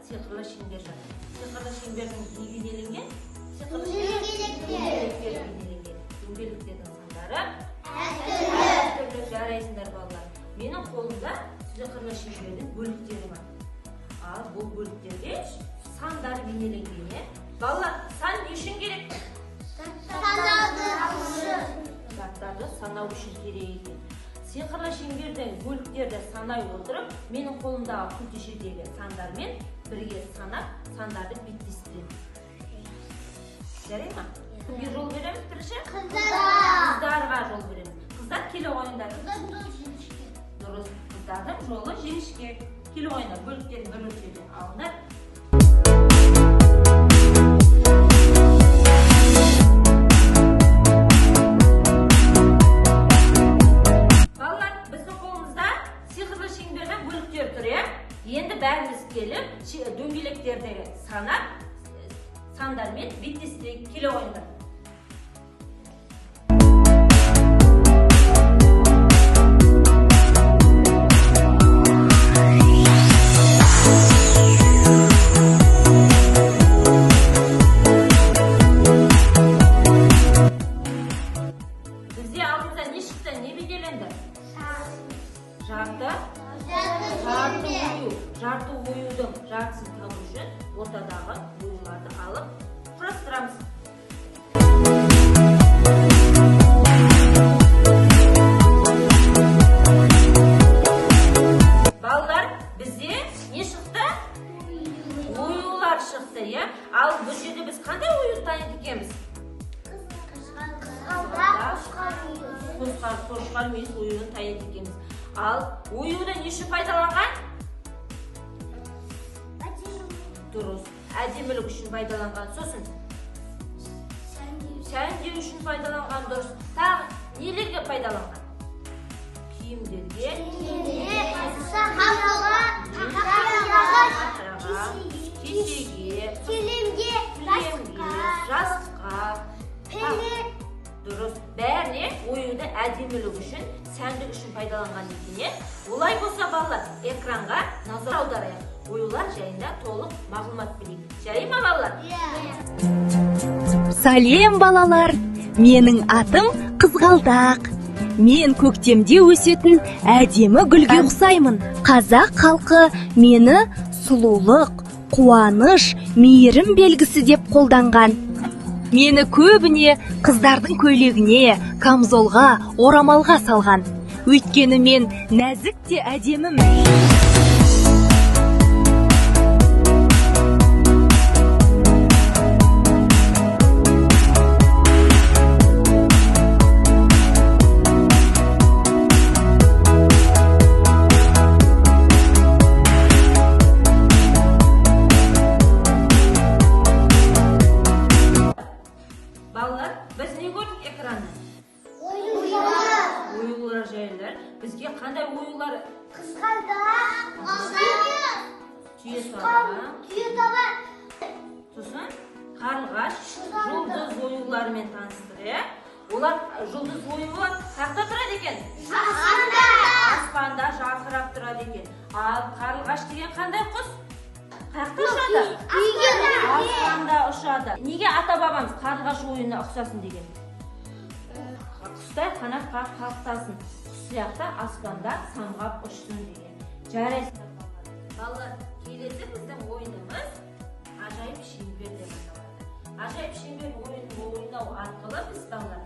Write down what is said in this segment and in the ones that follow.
сиқырлы шеңбер жатыр. Сиқырлы шеңбердің не бейнеленген? Дөңгелектердің сандары әртүрлі. Жарайсыңдар балалар. Менің қолымда сиқырлы шеңбердің бөліктері бар. Ал бұл бөліктерде сандар бейнеленген. Балалар, сан не үшін керек? Заттарды санау үшін керек екен. Сиқырлы шеңбердің бөліктерді санай отырып, менің қолымдағы күлтешедегі сандармен бірге санап, сандарды беттестіреміз. Жарай ма? Кімге жол береміз бірінші? Қыздарға жол береміз. Қыздар келе ойындар. Дұрыс, қыздардың жолы жіңішке. Келе ойындар, бөліктерін бір өлшеуден алыңдар. Енді бәріміз келіп, дөңгелектерді санап, сандармен беттестірейік. Келе ойындар. Бізде алдымызда не шықты, не бейнеленді? Жарты оюдың жартысын табу үшін ортадағы оюларды алып құрастырамыз. Балалар, бізде не шықты? Оюлар шықты, е? Ал бұл жерде біз қандай ою таңдап екенбіз? Қошқар мүйіз оюын таңдап екенбіз. Ал оюды не үшін пайдаланған? Дұрыс, әдемілік үшін пайдаланған. Сосын сәндеу үшін пайдаланған. Дұрыс. Тағы нелерге пайдаланған? Киімдерге, кесеге, кілемге, жастыққа. Дұрыс. Бәріне оюды әдемілік үшін, сәндік үшін пайдаланған екен. Олай болса балалар, экранға назар аударайық. Оюлар жайында толық мағлұмат білейік. Жарай ма балалар? Сәлем балалар, менің атым Қызғалдақ. Мен көктемде өсетін әдемі гүлге ұқсаймын. Қазақ халқы мені сұлулық, қуаныш, мейірім белгісі деп қолданған. Мені көбіне қыздардың көйлегіне, камзолға, орамалға салған. Өйткені мен нәзік те әдемімін. Оюлар жайлар. Бізге қандай оюлар? Қызғалдақ, түйе табан. Сосын қарлығаш, жұлдыз оюларымен таныстыр. Олар жұлдыз оюы қақта тұрады екен? Аспанда жарқырап тұрады екен. Ал қарлығаш деген қандай құс? Қақта ұшады? Аспанда ұшады. Неге ата бабамыз қарлығаш ойынына ұқсасын деген? Құстай қанат қақтасын, құс сияқты аспанда самғап ұшсын деген. Жарайсыңдар балалар. Келесі біздің ойынымыз ғажайып шеңбер деп аталады. Ғажайып шеңбер ойынын ойнау арқылы біз балалар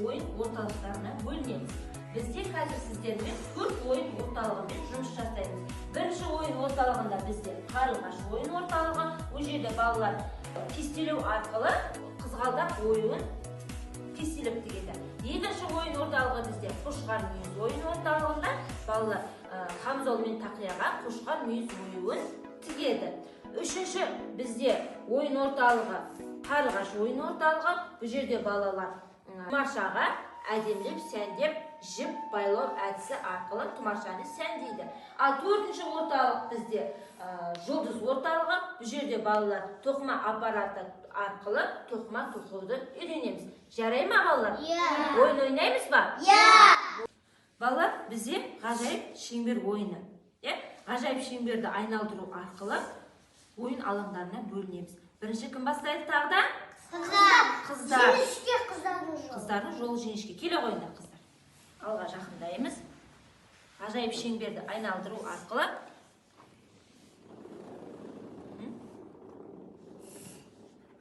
ойын орталықтарына бөлінеміз. Бізде қазір сіздермен 4 ойын орталығымен жұмыс жасаймыз. Бірінші ойын орталығында бізде қарлығаш ойын орталығы. Ол жерде балалар кестелеу арқылы қызғалдақ ойын кестелеп тігеді. Екінші ойын орталығы бізде қошқар мүйіз ойын орталығында балалар камзол мен тақияға қошқар мүйіз ойын тігеді. Үшінші бізде ойын орталығы қарлығаш ойын орталығы. Бұл жерде балалар тұмаршаға әдемілеп, сәндеп, жіп байлау әдісі арқылы тұмаршаны сәндейді. Ал төртінші орталық бізде жұлдыз орталығы. Бұл жерде балалар тоқыма аппараты арқылы тоқыма тоқуды үйренеміз. Жарай ма балалар? Ойын ойнаймыз ба? Балалар, бізде ғажайып шеңбер ойыны. Ғажайып шеңберді айналдыру арқылы ойын алаңдарына бөлінеміз. Бірінші кім бастайды тағы да? Қыздар. Жіңішке қыздардың жолы. Қыздардың жолы жіңішке. Келе қойыңдар қыздар. Алға жақындаймыз. Ғажайып шеңберді айналдыру арқылы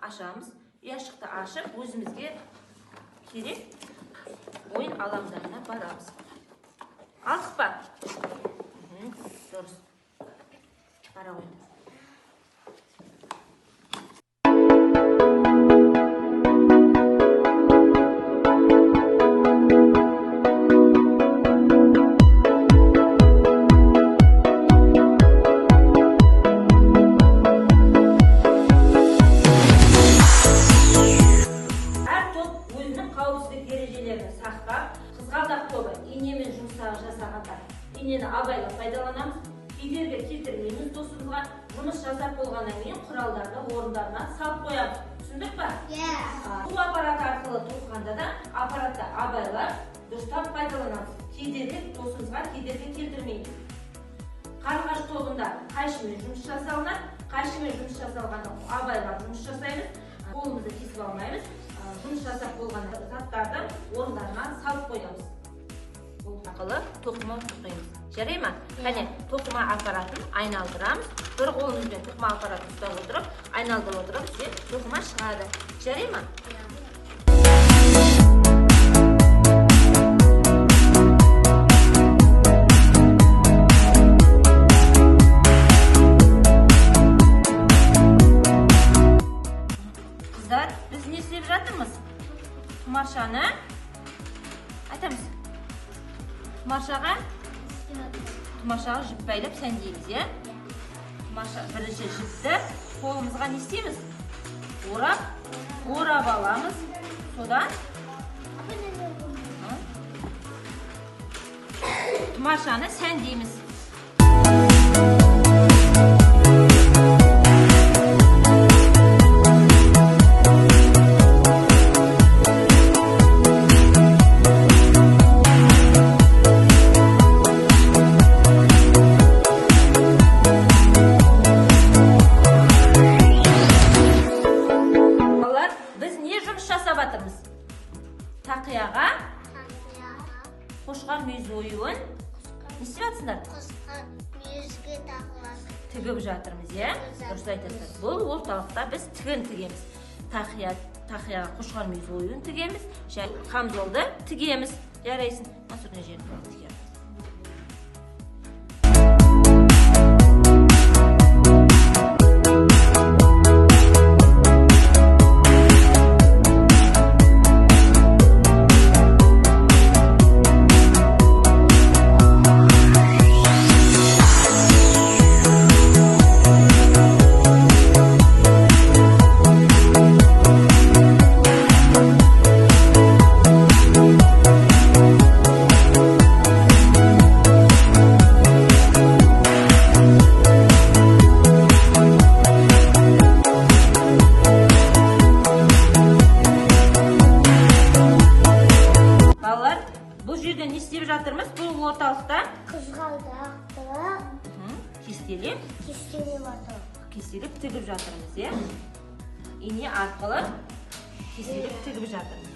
ашамыз. Ұяшықты ашып, өзімізге керек ойын алаңдарына барамыз. Алдық па? Дұрыс. Бара қойыңдар. Қызғалдақ тобы инемен жұмыстағы жасағанда инені абайлап пайдаланамыз. Кедергі келтірмейміз досымызға. Жұмыс жасап болғаннан кейін құралдарды орындарына салып қоямыз. Түсіндік па? Бұл аппарат арқылы тоқығанда да аппаратты абайлап дұрыстап пайдаланамыз. Досымызға кедергі келтірмейміз. Қарлығаш тобында қайшымен жұмыс жасалынады. Қайшымен жұмыс жасалғанда абайлап жұмыс жасаймыз. Қолымызды кесіп алмаймыз. Жұмыс жасап болған заттарды орындарына салып қоямыз. Бұл арқылы тоқыма тоқимыз. Жарай ма? Қане, тоқыма аппаратын айналдырамыз. Бір қолымызбен тоқыма аппаратын ұстап отырып, айналдырып отырып, тоқыма шығады. Жарай ма? Біз не істеп жатырмыз? Тұмаршаны айтамыз. Тұмаршаға жіп байлап сәндейміз, е? Бірінші жіпті қолымызға не істейміз? Орап аламыз. Содан тұмаршаны сәндейміз. Тақияға қошқар мүйіз оюын не істеп жатсыңдар? Қошқар мүйізге тігіп жатырмыз, е? Дұрыс айтасыздар. Бұл орталықта біз тігін тігеміз. Тақияға қошқар мүйіз оюын тігеміз. Қамзолды тігеміз. Жарайсың. Масырына жерін тігеміз. Не істеп жатырмыз? Бұл орталықта қызғалдақты кестелеп тігіп жатырмыз, е? Ине арқылы кестелеп тігіп жатырмыз.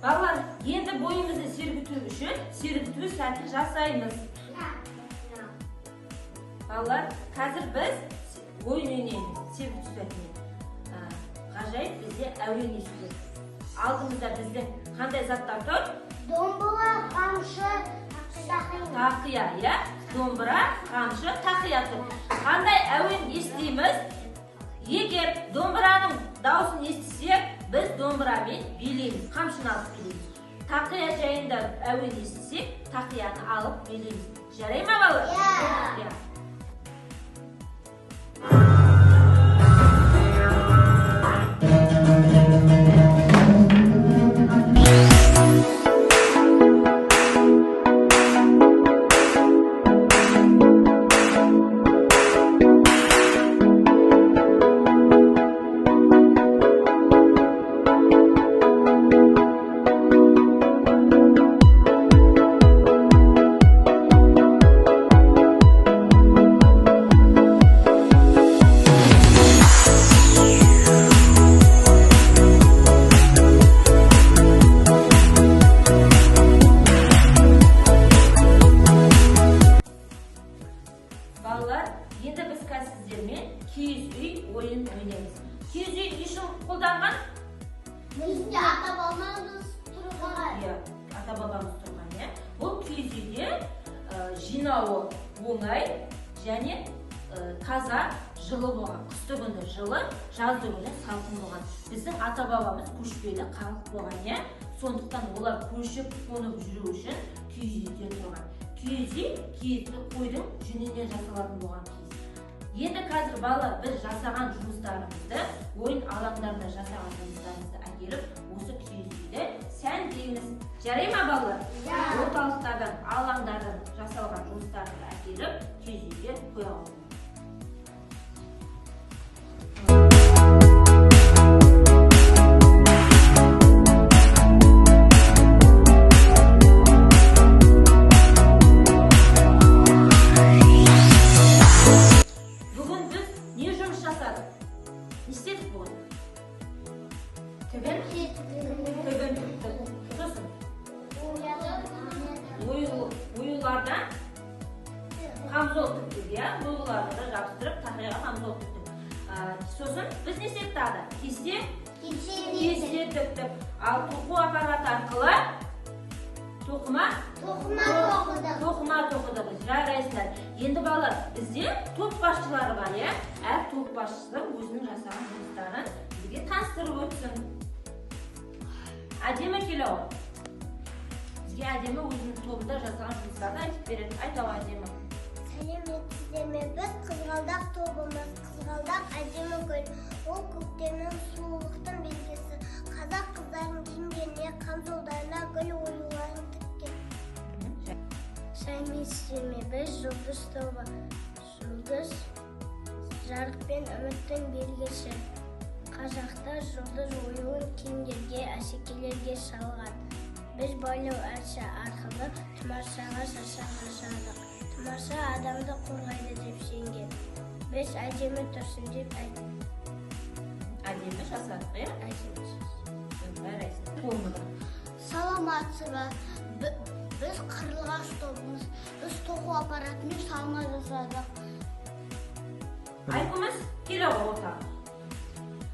Балалар, енді бойымызды сергіту үшін сергіту сәтін жасаймыз. Балалар, қазір біз ойын ойнаймыз сергіту сәтімен. Ғажайып бізде әуен естіледі. Алдымызда біздің қандай заттар тұр? Домбыра, қамшы, тақия, иә? Домбыра, қамшы, тақия тұр. Қандай әуен естиміз? Егер домбыраның дауысын естісек, біз домбырамен билейміз, қамшыны алып келеміз. Тақия жайында әуен естісек, тақияны алып билейміз. Жарай ма балалар? Иә. Балалар, енді біз сіздермен киіз үй ойын ойнаймыз. Киіз үй үшін қолданған? Бізде ата-бабамыз тұрған. Иә, ата-бабамыз тұрған, иә. Бұл киіз үйде жинауы оңай және таза, жылы болған. Қысты күні жылы, жазды күні салқын болған. Біздің ата-бабамыз көшпелі халық болған, иә. Сондықтан олар көшіп қонып жүру үшін киіз үйде тұрған. Киіз үй киізді қойдың жүнінен жасалатын болған киіз. Енді қазір балалар біз жасаған жұмыстарымызды, ойын алаңдарында жасаған жұмыстарымызды әкеліп, осы киіз үйді сәндейміз. Жарай ма балалар? Орталықтардан, алаңдардан жасалған жұмыстарды әкеліп, киіз үйде қоя аламыз. Оюлардан қамзол тіктік, иә, оюларды жабыстырып, тақияға қамзол тіктік. Сосын біз не істедік тағы? Кесте тіктік. Ал тоқу аппараты арқылы тоқыма тоқыдық. Жарайсыздар. Енді балалар, бізде топ басшылары бар, иә? Әр топ басшысы өзінің жасаған жұмыстарын бізге таныстырып өтсін. Әдемі келеу. Бізге әдемі өзінің тобында жасаған жұмыстарды айтып береді. Айтау әдемі. Сәлеметсіздер ме? Біз қызғалдақ тобымыз. Қызғалдақ әдемі гүл. Ол көктемнің сұлулықтың белгісі. Қазақ қыздарының киімдеріне, қамзолдарына гүл оюларын тіккен. Сәлеметсіздер ме? Біз жұлдыз тобы. Жұлдыз жарық пен үміттің белгісі. Қазақта жұлдыз оюын киімдерге, әшекейлерге салған. Біз байлау әнші арқылы тұмаршаға жасадық. Тұмарша адамды қорғайды деп сенген. Біз әдемі тұрсын деп айттық. Әдемі жасадық, иә? Әдемі жасадық. Саламатсыз ба? Біз қарлығаш тобымыз. Біз тоқу аппаратымен салма жасадық. Айқымыз келеу ортаға.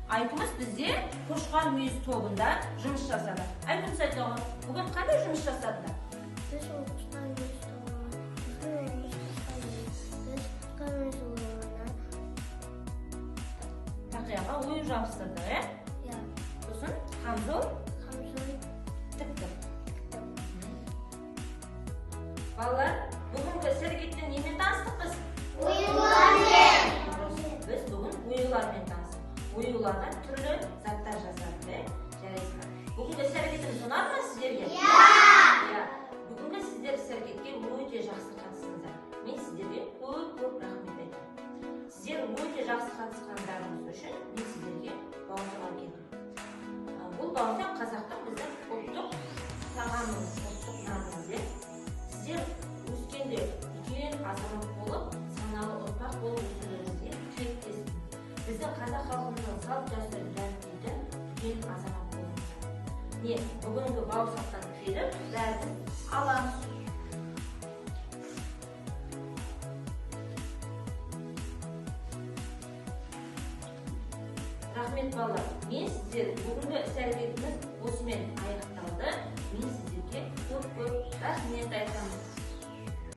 Айқымыз бізде қошқар мүйіз тобында жұмыс жасады. Айқымыз айтуға, бүгін қандай жұмыс жасады? Біз қошқар мүйіз тобында тақияға ою жабыстырды, иә? Иә. Сосын қамзол тіктік. Балалар, бүгінгі сәргеттен немен таныстық біз? Оюлармен. Біз бүгін оюлармен таныстық. Оюлардан түрлі заттар жасады. Жарайсыздар. Бүгінгі сәргетіміз ұнар ма сіздерге? Иә. Бүгінгі сіздер сәргетке өте жақсы қатыстыңыздар. Мен сіздерге көп рахмет айтамын. Сіздер өте жақсы қатысқандарыңыз үшін мен сіздерге бауырсақ алып келдім. Бұл бауырсақ қазақтың біздің ұлттық тағамымыз, ұлттық нанымыз. Сіздер өскенде үлкен азамат болып, саналы ұрпақ болып өсуіңізге тілектеспін. Біздің қазақ халқымыздың салт дәстүрін дәріптейтін үлкен азамат болыңыздар. Бүгінгі бауырсақтан келіп, бәрін аламыз. Рахмет балалар. Мен сіздер бүгінгі іс-әрекетіміз осымен аяқталды. Мен сіздерге көп рахмет айтамын.